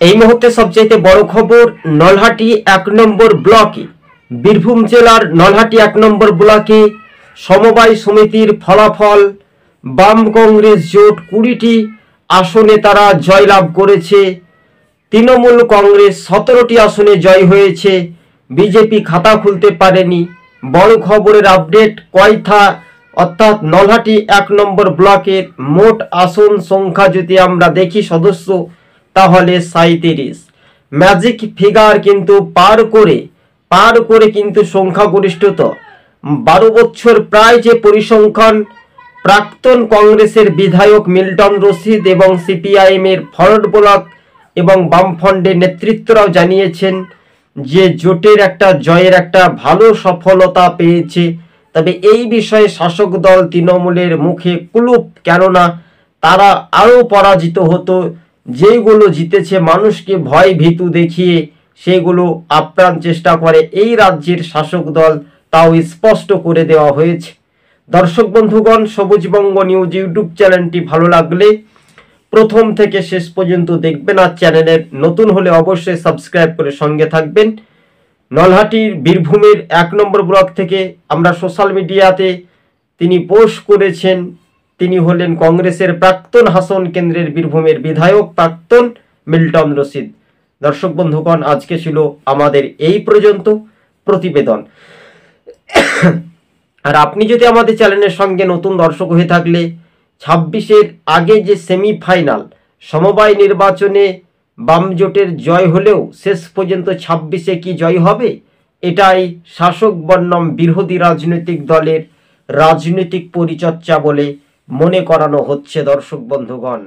এই মুহূর্তে সবচেয়ে বড় খবর, নলহাটি 1 নম্বর ব্লকে, বীরভূম জেলার নলহাটি 1 নম্বর ব্লকে সমবায় সমিতির ফলাফল। বাম কংগ্রেস জোট 20টি আসনে তারা জয়লাভ করেছে। তৃণমূল কংগ্রেস 17টি আসনে জয় হয়েছে। বিজেপি খাতা খুলতে পারেনি। বড় খবরের আপডেট, কয়থা অর্থাৎ নলহাটি 1 নম্বর ব্লকের মোট আসন সংখ্যা যদি আমরা দেখি সদস্য, তাহলে 37। ম্যাজিক ফিগার কিন্তু পার করে কিন্তু সংখ্যাগরিষ্ঠতা 12 বছর প্রায় যে পরিসংখ্যান, প্রাক্তন কংগ্রেসের বিধায়ক মিল্টন রশিদ এবং সিপিআইএম এর ফরওয়ার্ড ব্লক এবং বামফ্রন্টের নেতৃত্বরাও জানিয়েছেন যে জোটের একটা জয়ের একটা ভালো সফলতা পেয়েছে। তবে এই বিষয়ে শাসক দল তৃণমূলের মুখে কুলুপ, কেননা তারা আরও পরাজিত হতো। যেগুলো জিতেছে মানুষকে ভয় ভীতু দেখিয়ে সেগুলো আপ্রাণ চেষ্টা করে এই রাজ্যের শাসক দল, তাও স্পষ্ট করে দেওয়া হয়েছে। দর্শক বন্ধুগণ, সবুজবঙ্গ নিউজ ইউটিউব চ্যানেলটি ভালো লাগলে প্রথম থেকে শেষ পর্যন্ত দেখবেন, আর চ্যানেলের নতুন হলে অবশ্যই সাবস্ক্রাইব করে সঙ্গে থাকবেন। নলহাটির বীরভূমের 1 নম্বর ব্লক থেকে আমরা সোশ্যাল মিডিয়াতে তিনি পোস্ট করেছেন, তিনি হলেন কংগ্রেসের প্রাক্তন হাসন কেন্দ্রের বীরভূমের বিধায়ক প্রাক্তন মিল্টন রশিদ। দর্শক বন্ধুগণ, আজকে ছিল আমাদের এই পর্যন্ত প্রতিবেদন। আর আপনি যদি আমাদের চ্যানেলের সঙ্গে নতুন দর্শক হয়ে থাকলে 26-এর আগে যে সেমিফাইনাল সমবায় নির্বাচনে বাম জোটের জয় হলেও শেষ পর্যন্ত 26-এ কি জয় হবে, এটাই শাসক বনাম বিরোধী রাজনৈতিক দলের রাজনৈতিক পরিচর্যা বলে মনে করানো হচ্ছে। দর্শক বন্ধুগণ।